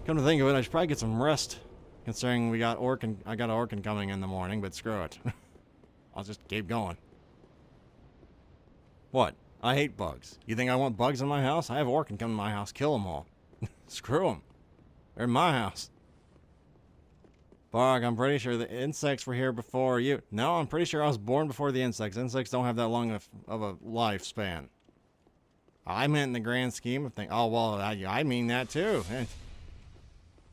Come to think of it, I should probably get some rest, considering I got Orkin coming in the morning, but screw it. I'll just keep going. What? I hate bugs. You think I want bugs in my house? I have Orkin come to my house, kill them all. Screw them. They're in my house. Fuck, I'm pretty sure the insects were here before you. No, I'm pretty sure I was born before the insects. Insects don't have that long of a lifespan. I meant in the grand scheme of things. Oh, well, I mean that too.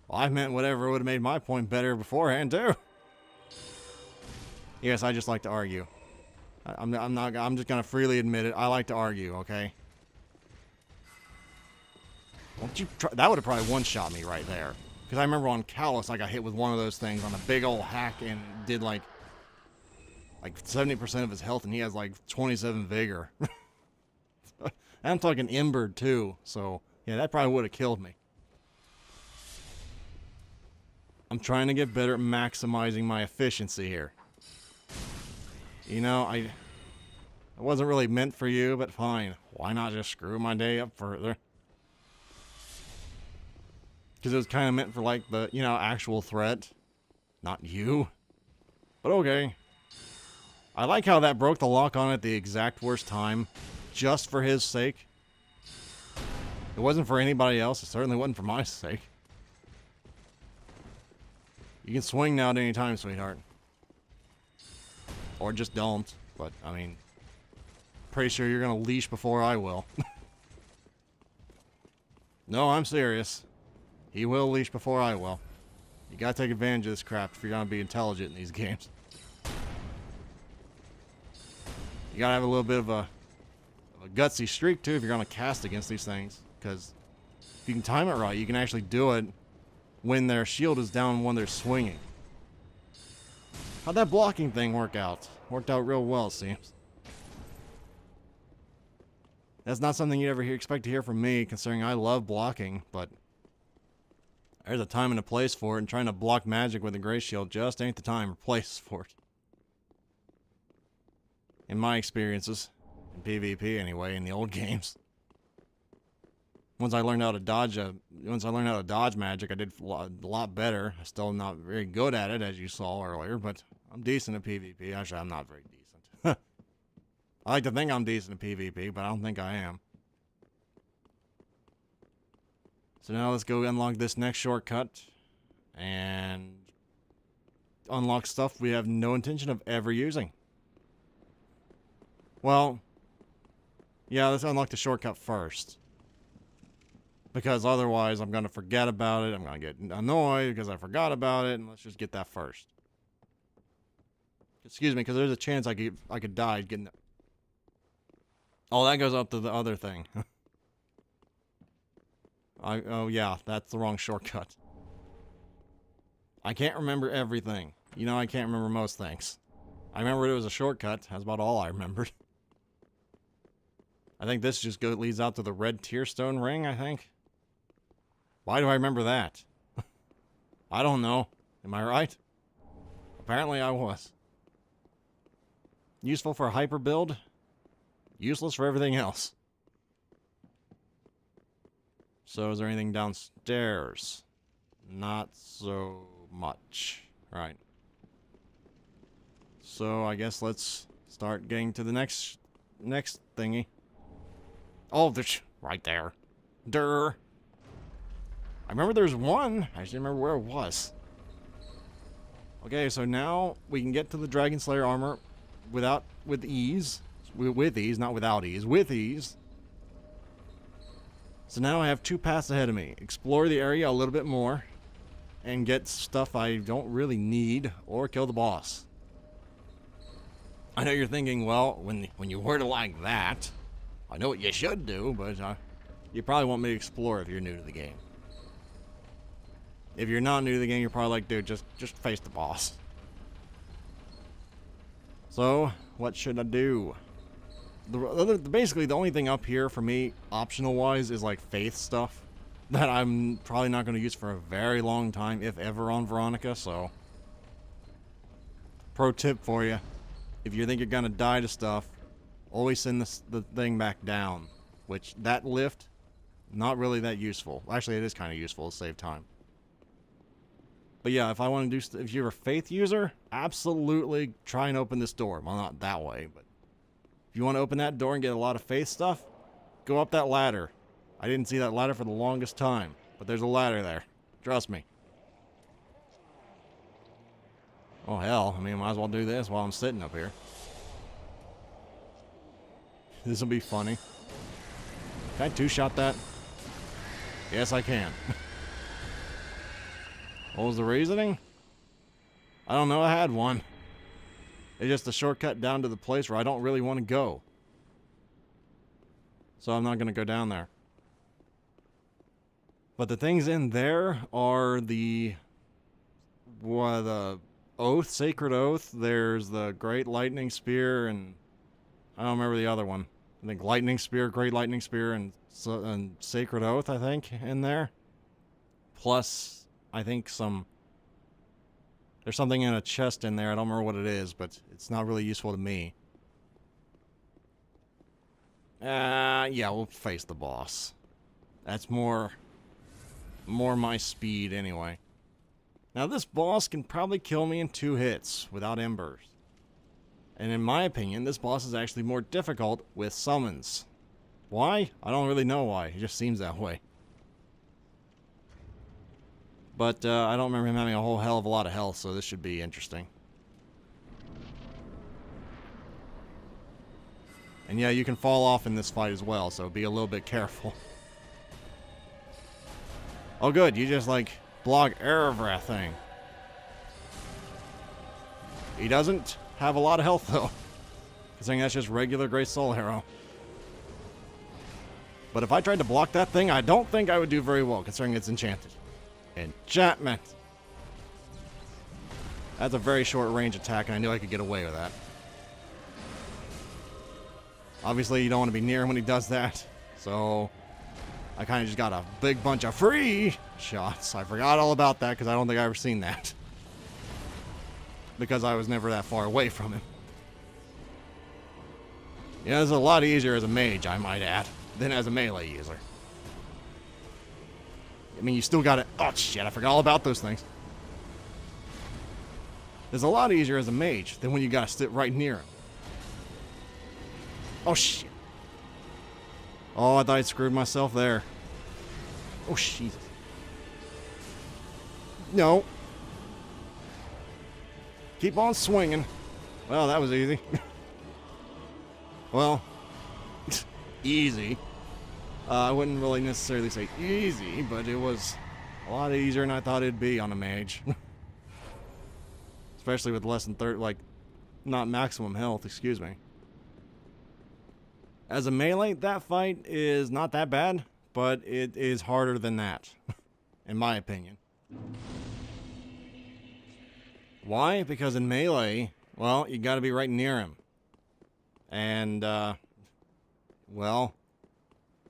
Well, I meant whatever would have made my point better beforehand too. Yes, I just like to argue. I'm just gonna freely admit it. I like to argue, okay? Won't you try? That would have probably one-shot me right there. Because I remember on Callus, I got hit with one of those things on a big old hack and did like 70% of his health, and he has like 27 vigor. And I'm talking Embered too, so yeah, that probably would have killed me. I'm trying to get better at maximizing my efficiency here. You know, it wasn't really meant for you, but fine. Why not just screw my day up further? Because it was kind of meant for, like, the, you know, actual threat. Not you. But okay. I like how that broke the lock on at the exact worst time. Just for his sake. It wasn't for anybody else. It certainly wasn't for my sake. You can swing now at any time, sweetheart. Or just don't. But, I mean, pretty sure you're going to leash before I will. No, I'm serious. He will leash before I will. You gotta take advantage of this crap if you're gonna be intelligent in these games. You gotta have a little bit of a gutsy streak too if you're gonna cast against these things. Because if you can time it right, you can actually do it when their shield is down when they're swinging. How'd that blocking thing work out? Worked out real well, it seems. That's not something you'd ever expect to hear from me, considering I love blocking, but there's a time and a place for it, and trying to block magic with a gray shield just ain't the time or place for it. In my experiences, in PvP anyway, in the old games. Once I learned how to dodge magic, I did a lot better. I'm still not very good at it, as you saw earlier, but I'm decent at PvP. Actually, I'm not very decent. I like to think I'm decent at PvP, but I don't think I am. So now let's go unlock this next shortcut and unlock stuff we have no intention of ever using. Well, yeah, let's unlock the shortcut first. Because otherwise I'm going to forget about it. I'm going to get annoyed because I forgot about it, and let's just get that first. Excuse me, because there's a chance I could die getting... Oh, that goes up to the other thing. Oh yeah, that's the wrong shortcut. I can't remember everything. You know, I can't remember most things. I remembered it was a shortcut. That's about all I remembered. I think this just leads out to the red tearstone ring, I think. Why do I remember that? I don't know. Am I right? Apparently I was. Useful for a hyper build. Useless for everything else. So is there anything downstairs? Not so much. Right. So I guess let's start getting to the next thingy. Oh, there's right there. Durr. I remember there's one. I just didn't remember where it was. Okay, so now we can get to the Dragonslayer Armor with ease. With ease, not without ease. With ease. So now I have 2 paths ahead of me. Explore the area a little bit more and get stuff I don't really need, or kill the boss. I know you're thinking, well, when you word it like that, I know what you should do, but you probably want me to explore if you're new to the game. If you're not new to the game, you're probably like, dude, just face the boss. So, what should I do? Basically, the only thing up here for me, optional-wise, is like faith stuff that I'm probably not going to use for a very long time, if ever, on Veronica, so... Pro tip for you. If you think you're going to die to stuff, always send the thing back down. Which, that lift, not really that useful. Actually, it is kind of useful to save time. But yeah, if I want to do, if you're a faith user, absolutely try and open this door. Well, not that way, but if you want to open that door and get a lot of faith stuff, go up that ladder. I didn't see that ladder for the longest time, but there's a ladder there. Trust me. Oh, hell. I mean, might as well do this while I'm sitting up here. This will be funny. Can I two-shot that? Yes, I can. What was the reasoning? I don't know. I had one. It's just a shortcut down to the place where I don't really want to go. So I'm not going to go down there. But the things in there are the oath, sacred oath. There's the great lightning spear, and I don't remember the other one. I think lightning spear, great lightning spear, and sacred oath, I think, in there. Plus, I think there's something in a chest in there. I don't remember what it is, but it's not really useful to me. Yeah, we'll face the boss. That's more my speed anyway. Now this boss can probably kill me in 2 hits without embers. And in my opinion, this boss is actually more difficult with summons. Why? I don't really know why. It just seems that way. But I don't remember him having a whole hell of a lot of health, so this should be interesting. And yeah, you can fall off in this fight as well, so be a little bit careful. Oh good, you just like block everything. He doesn't have a lot of health though, considering that's just regular Great Soul Arrow. But if I tried to block that thing, I don't think I would do very well, considering it's enchanted. Enchantment! That's a very short range attack, and I knew I could get away with that. Obviously, you don't want to be near him when he does that, so I kind of just got a big bunch of free shots. I forgot all about that because I don't think I ever seen that. Because I was never that far away from him. Yeah, it's a lot easier as a mage, I might add, than as a melee user. I mean, you still gotta... Oh, shit, I forgot all about those things. It's a lot easier as a mage than when you gotta sit right near him. Oh, shit. Oh, I thought I'd screwed myself there. Oh, Jesus. No. Keep on swinging. Well, that was easy. Well, easy. I wouldn't really necessarily say easy, but it was a lot easier than I thought it'd be on a mage. Especially with less than 30, like, not maximum health, excuse me. As a melee, that fight is not that bad, but it is harder than that, in my opinion. Why? Because in melee, well, you gotta be right near him. And, well,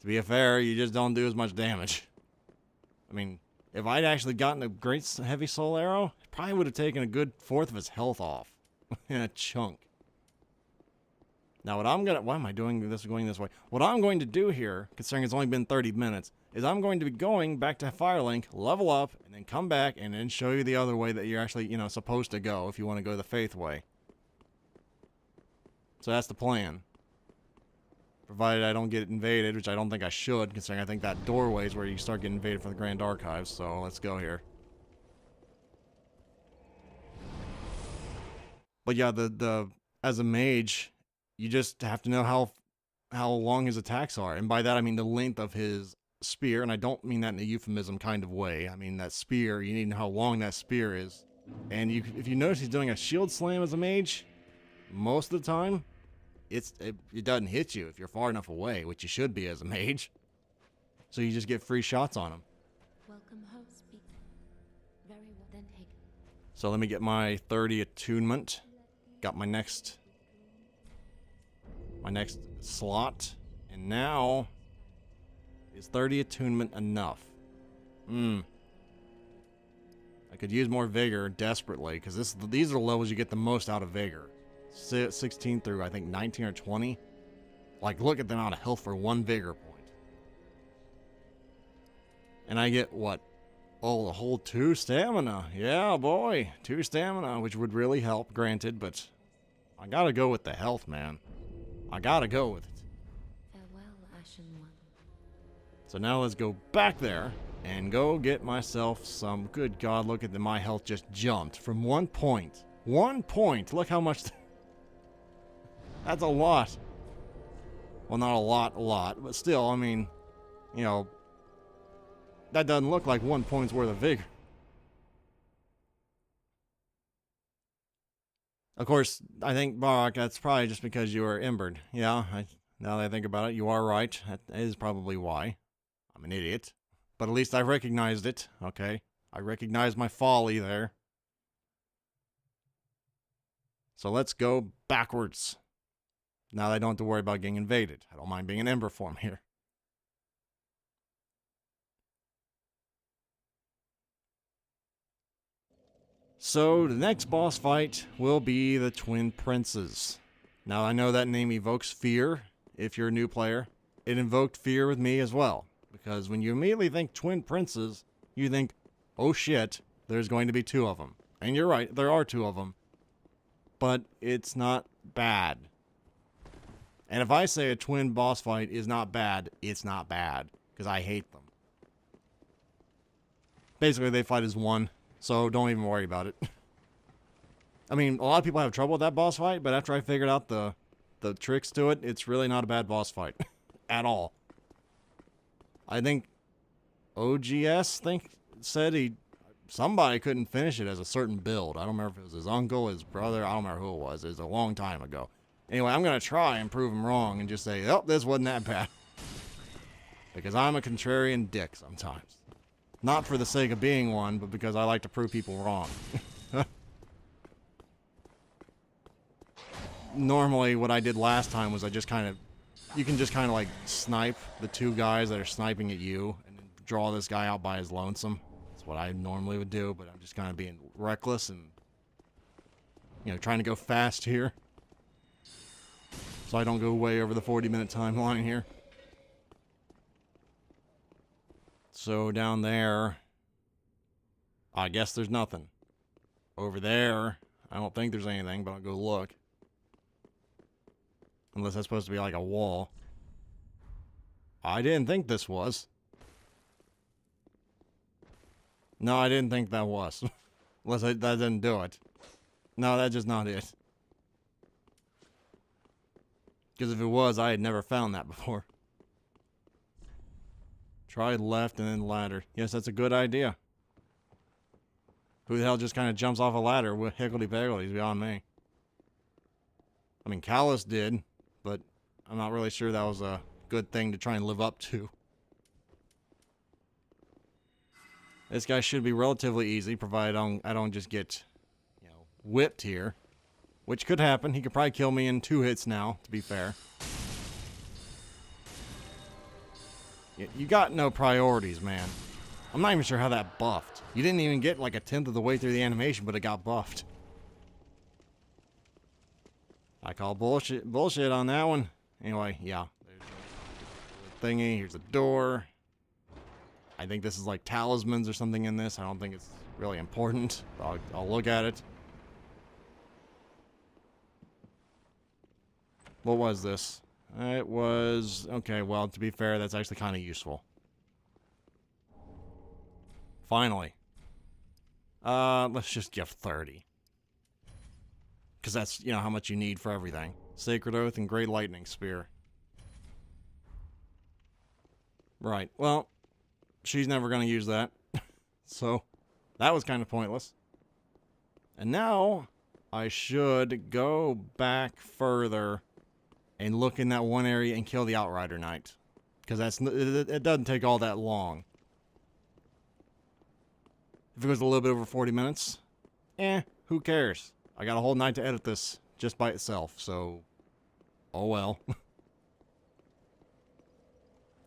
to be fair, you just don't do as much damage. I mean, if I'd actually gotten a great heavy soul arrow, it probably would have taken a good 1/4 of his health off in a chunk. Now what I'm gonna, why am I doing this, going this way? What I'm going to do here, considering it's only been 30 minutes, is I'm going to be going back to Firelink, level up, and then come back and then show you the other way that you're actually, you know, supposed to go if you want to go the Faith way. So that's the plan. Provided I don't get invaded, which I don't think I should, considering I think that doorway is where you start getting invaded from the Grand Archives, so let's go here. But yeah, as a mage, you just have to know how long his attacks are. And by that, I mean the length of his spear. And I don't mean that in a euphemism kind of way. I mean that spear, you need to know how long that spear is. And if you notice he's doing a shield slam as a mage, most of the time, it doesn't hit you if you're far enough away, which you should be as a mage. So you just get free shots on him. Welcome, host. Very well, then take. So let me get my 30 attunement. Got my next slot, and now is 30 attunement enough? I could use more vigor desperately, because these are the levels you get the most out of vigor. 16 through I think 19 or 20. Like, look at the amount of health for one vigor point. And I get what, Oh, the whole 2 stamina. Yeah, boy. 2 stamina, which would really help, granted, but I gotta go with the health, man. I gotta go with it. Farewell, Ashen One. So now let's go back there and go get myself some... Good God, look at my health just jumped from 1 point. 1 point! Look how much... That's a lot. Well, not a lot, but still, I mean, you know, that doesn't look like 1 point's worth of vigor. Of course, I think, Barak, that's probably just because you were embered. Yeah, now that I think about it, you are right. That is probably why. I'm an idiot. But at least I recognized it, okay? I recognized my folly there. So let's go backwards. Now that I don't have to worry about getting invaded. I don't mind being an ember form here. So the next boss fight will be the Twin Princes. Now I know that name evokes fear if you're a new player. It invoked fear with me as well. Because when you immediately think Twin Princes, you think, oh shit, there's going to be 2 of them. And you're right, there are 2 of them. But it's not bad. And if I say a twin boss fight is not bad, it's not bad. Because I hate them. Basically, they fight as one. So don't even worry about it. I mean, a lot of people have trouble with that boss fight, but after I figured out the tricks to it, it's really not a bad boss fight. At all. I think OGS said somebody couldn't finish it as a certain build. I don't remember if it was his uncle, his brother, I don't remember who it was. It was a long time ago. Anyway, I'm going to try and prove him wrong and just say, oh, this wasn't that bad. Because I'm a contrarian dick sometimes. Not for the sake of being one, but because I like to prove people wrong. Normally, what I did last time was I just kind of... You can just kind of like snipe the 2 guys that are sniping at you and then draw this guy out by his lonesome. That's what I normally would do, but I'm just kind of being reckless and, you know, trying to go fast here. So I don't go way over the 40-minute timeline here. So down there, I guess there's nothing. Over there, I don't think there's anything, but I'll go look. Unless that's supposed to be like a wall. I didn't think this was. No, I didn't think that was. Unless that didn't do it. No, that's just not it. Because if it was, I had never found that before. Try left and then ladder. Yes, that's a good idea. Who the hell just kind of jumps off a ladder with higgledy-piggledy is beyond me. I mean, Callus did, but I'm not really sure that was a good thing to try and live up to. This guy should be relatively easy, provided I don't just get, you know, whipped here. Which could happen. He could probably kill me in 2 hits now, to be fair. You got no priorities, man. I'm not even sure how that buffed. You didn't even get like a 1/10 of the way through the animation, but it got buffed. I call bullshit on that one. Anyway, yeah. There's a thingy. Here's a door. I think this is like talismans or something in this. I don't think it's really important. I'll look at it. What was this? It was... Okay, well, to be fair, that's actually kind of useful. Finally. Let's just give 30. Because that's, you know, how much you need for everything. Sacred Oath and Great Lightning Spear. Right, well, she's never going to use that. So, that was kind of pointless. And now, I should go back further and look in that one area and kill the Outrider Knight. Because it doesn't take all that long. If it goes a little bit over 40 minutes, who cares? I got a whole night to edit this just by itself, so... Oh well.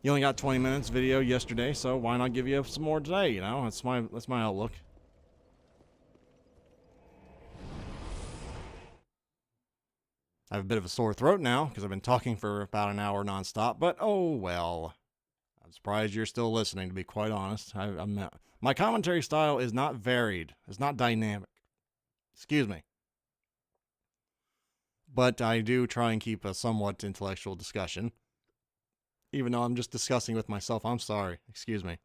You only got 20 minutes video yesterday, so why not give you some more today, you know? That's my outlook. I have a bit of a sore throat now, because I've been talking for about an hour nonstop, but oh well. I'm surprised you're still listening, to be quite honest. My commentary style is not varied. It's not dynamic. Excuse me. But I do try and keep a somewhat intellectual discussion. Even though I'm just discussing with myself. I'm sorry. Excuse me.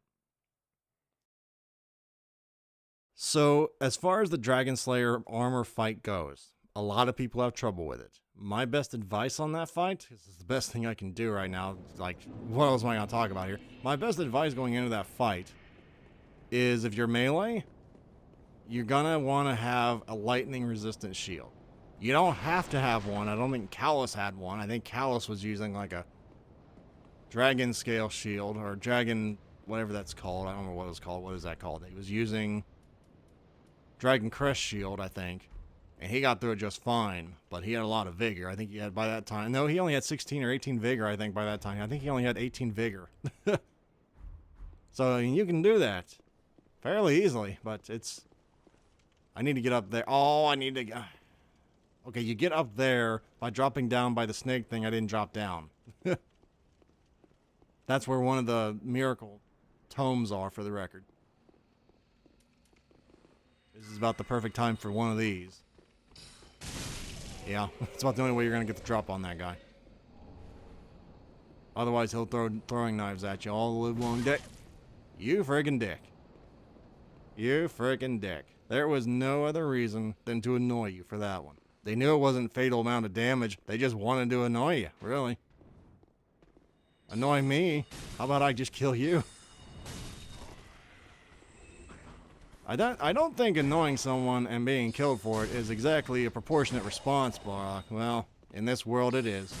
So, as far as the Dragonslayer Armor fight goes, a lot of people have trouble with it. My best advice on that fight, this is the best thing I can do right now, like, what else am I going to talk about here? My best advice going into that fight is if you're melee, you're going to want to have a lightning resistant shield. You don't have to have one. I don't think Callus had one. I think Callus was using like a dragon scale shield or dragon, whatever that's called. I don't know what it's called. What is that called? He was using Dragon Crest shield, I think. And he got through it just fine, but he had a lot of vigor. I think he had by that time. No, he only had 16 or 18 vigor, I think, by that time. I think he only had 18 vigor. So, I mean, you can do that fairly easily, but it's... I need to get up there. Oh, I need to... Okay, you get up there by dropping down by the snake thing I didn't drop down. That's where one of the miracle tomes are, for the record. This is about the perfect time for one of these. Yeah, it's about the only way you're going to get the drop on that guy. Otherwise, he'll throw throwing knives at you all the live long day. You friggin' dick. You friggin' dick. There was no other reason than to annoy you for that one. They knew it wasn't fatal amount of damage. They just wanted to annoy you, really. Annoy me? How about I just kill you? I don't think annoying someone and being killed for it is exactly a proportionate response, Barak. Well, in this world it is.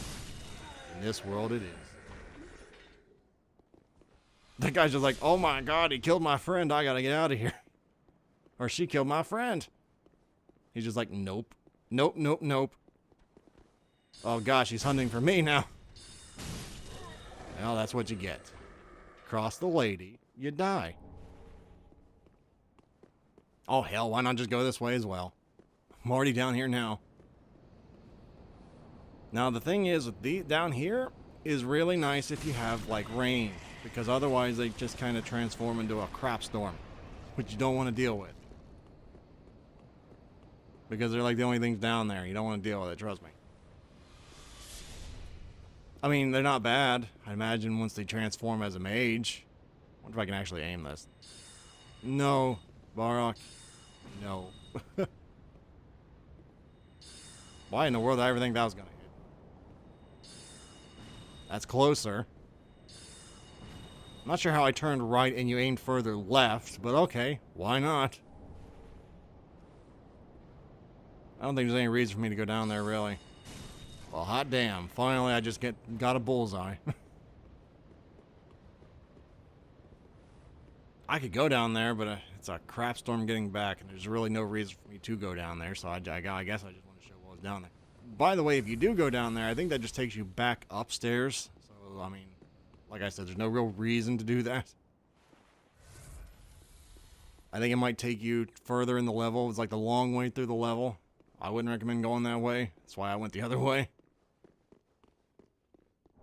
In this world it is. The guy's just like, oh my god, he killed my friend, I gotta get out of here. Or she killed my friend. He's just like, nope. Nope, nope, nope. Oh gosh, he's hunting for me now. Well, that's what you get. Cross the lady, you die. Oh hell, why not just go this way as well? I'm already down here now. Now the thing is, with the down here is really nice if you have like range, because otherwise they just kind of transform into a crap storm, which you don't want to deal with. Because they're like the only things down there. You don't want to deal with it, trust me. I mean, they're not bad. I imagine once they transform as a mage. I wonder if I can actually aim this. No, Barak. No. Why in the world did I ever think that was going to hit? That's closer. I'm not sure how I turned right and you aimed further left, but okay. Why not? I don't think there's any reason for me to go down there, really. Well, hot damn. Finally, I just got a bullseye. I could go down there, but it's a crap storm getting back, and there's really no reason for me to go down there, so I guess I just want to show what was down there. By the way, if you do go down there, I think that just takes you back upstairs. So, I mean, like I said, there's no real reason to do that. I think it might take you further in the level. It's like the long way through the level. I wouldn't recommend going that way. That's why I went the other way.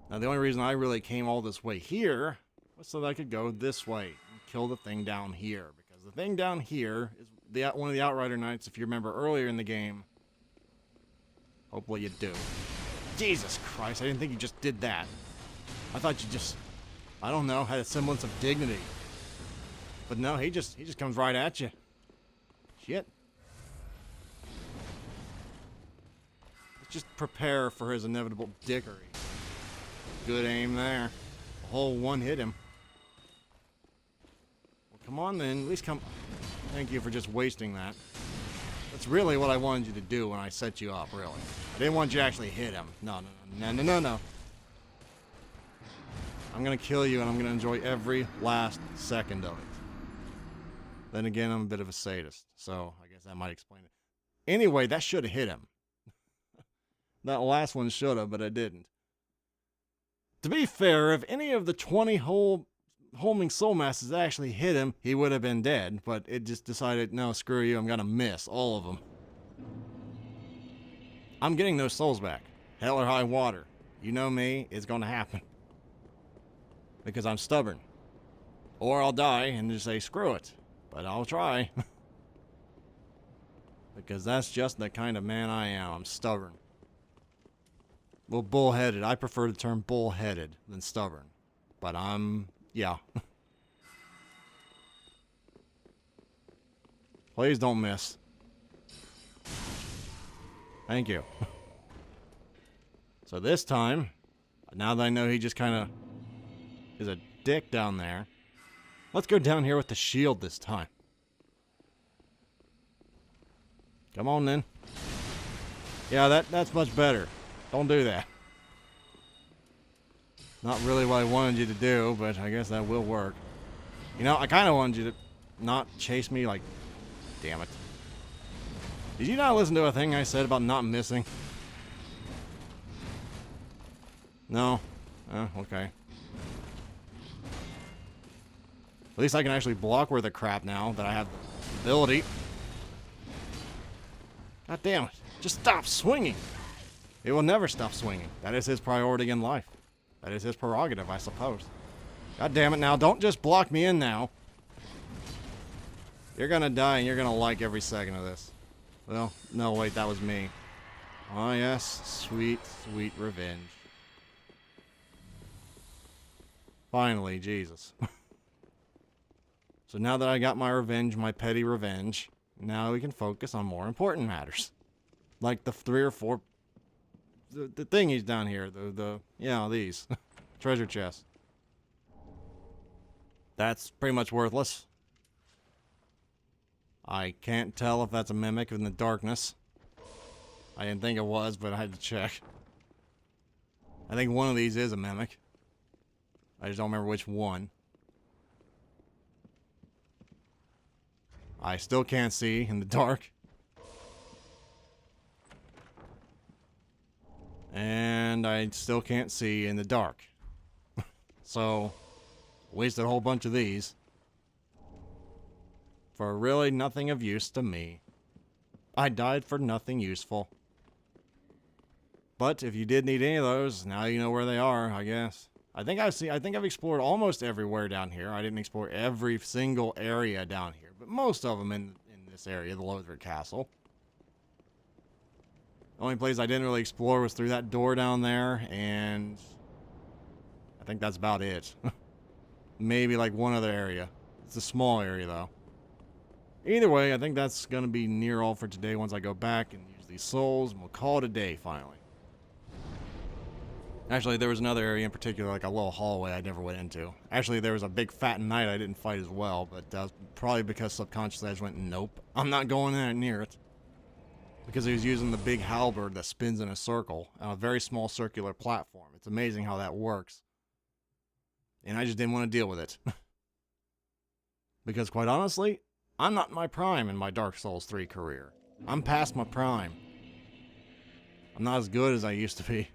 Now, the only reason I really came all this way here was so that I could go this way and kill the thing down here. Because the thing down here is one of the Outrider Knights, if you remember earlier in the game. Hopefully you do. Jesus Christ, I didn't think you just did that. I thought you just, I don't know, had a semblance of dignity. But no, he just comes right at you. Shit. Just prepare for his inevitable dickery. Good aim there. The whole one hit him. Well, come on then. At least come. Thank you for just wasting that. That's really what I wanted you to do when I set you up, really. I didn't want you to actually hit him. No. I'm going to kill you, and I'm going to enjoy every last second of it. Then again, I'm a bit of a sadist, so I guess that might explain it. Anyway, that should have hit him. That last one should have, but I didn't. To be fair, if any of the 20 homing soul masses actually hit him, he would have been dead, but it just decided, no, screw you, I'm gonna miss all of them. I'm getting those souls back. Hell or high water. You know me, it's gonna happen. Because I'm stubborn. Or I'll die and just say, screw it. But I'll try. Because that's just the kind of man I am. I'm stubborn. Well, bullheaded. I prefer the term bullheaded than stubborn. But yeah. Please don't miss. Thank you. So this time, now that I know he just kind of is a dick down there, let's go down here with the shield this time. Come on then. Yeah, that's much better. Don't do that. Not really what I wanted you to do, but I guess that will work. You know, I kind of wanted you to not chase me like... Damn it. Did you not listen to a thing I said about not missing? No? Oh, okay. At least I can actually block where the crap now that I have the ability. God damn it. Just stop swinging. It will never stop swinging. That is his priority in life. That is his prerogative, I suppose. God damn it now. Don't just block me in now. You're gonna die and you're gonna like every second of this. Well, no, wait, that was me. Oh, yes. Sweet, sweet revenge. Finally, Jesus. So now that I got my revenge, my petty revenge, now we can focus on more important matters. Like the 3 or 4... The thingies down here. Yeah, these. Treasure chests. That's pretty much worthless. I can't tell if that's a mimic in the darkness. I didn't think it was, but I had to check. I think one of these is a mimic. I just don't remember which one. I still can't see in the dark. And I still can't see in the dark. So, wasted a whole bunch of these. For really nothing of use to me. I died for nothing useful. But if you did need any of those, now you know where they are, I guess. I think I've explored almost everywhere down here. I didn't explore every single area down here, but most of them in this area, the Lothric Castle. The only place I didn't really explore was through that door down there, and I think that's about it. Maybe like one other area. It's a small area though. Either way, I think that's going to be near all for today once I go back and use these souls, and we'll call it a day finally. Actually, there was another area in particular, like a little hallway I never went into. Actually, there was a big fat knight I didn't fight as well, but probably because subconsciously I just went, nope, I'm not going near it. Because he was using the big halberd that spins in a circle on a very small circular platform. It's amazing how that works. And I just didn't want to deal with it. Because quite honestly, I'm not in my prime in my Dark Souls 3 career. I'm past my prime. I'm not as good as I used to be.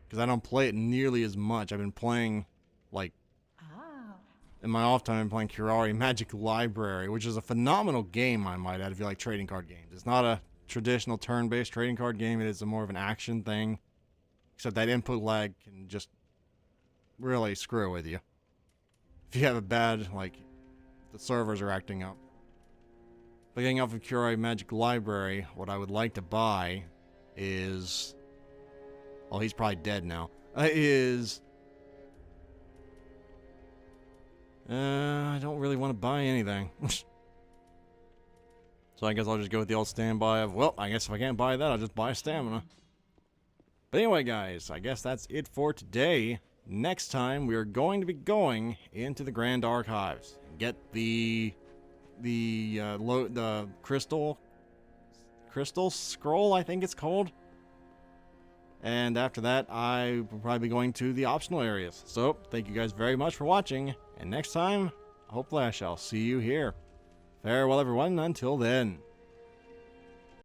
Because I don't play it nearly as much. I've been playing, like, in my off time, I'm playing Curari Magic Library, which is a phenomenal game, I might add, if you like trading card games. It's not a traditional turn-based trading card game. It is more of an action thing. Except that input lag can just really screw with you. If you have a bad, like, the servers are acting up. But getting off of Curari Magic Library, what I would like to buy is... Oh, he's probably dead now. I don't really want to buy anything. So I guess I'll just go with the old standby of, well, I guess if I can't buy that, I'll just buy stamina. But anyway, guys, I guess that's it for today. Next time, we are going to be going into the Grand Archives. Get the crystal scroll, I think it's called. And after that, I will probably be going to the optional areas. So, thank you guys very much for watching. And next time, hopefully I shall see you here. Farewell, everyone. Until then.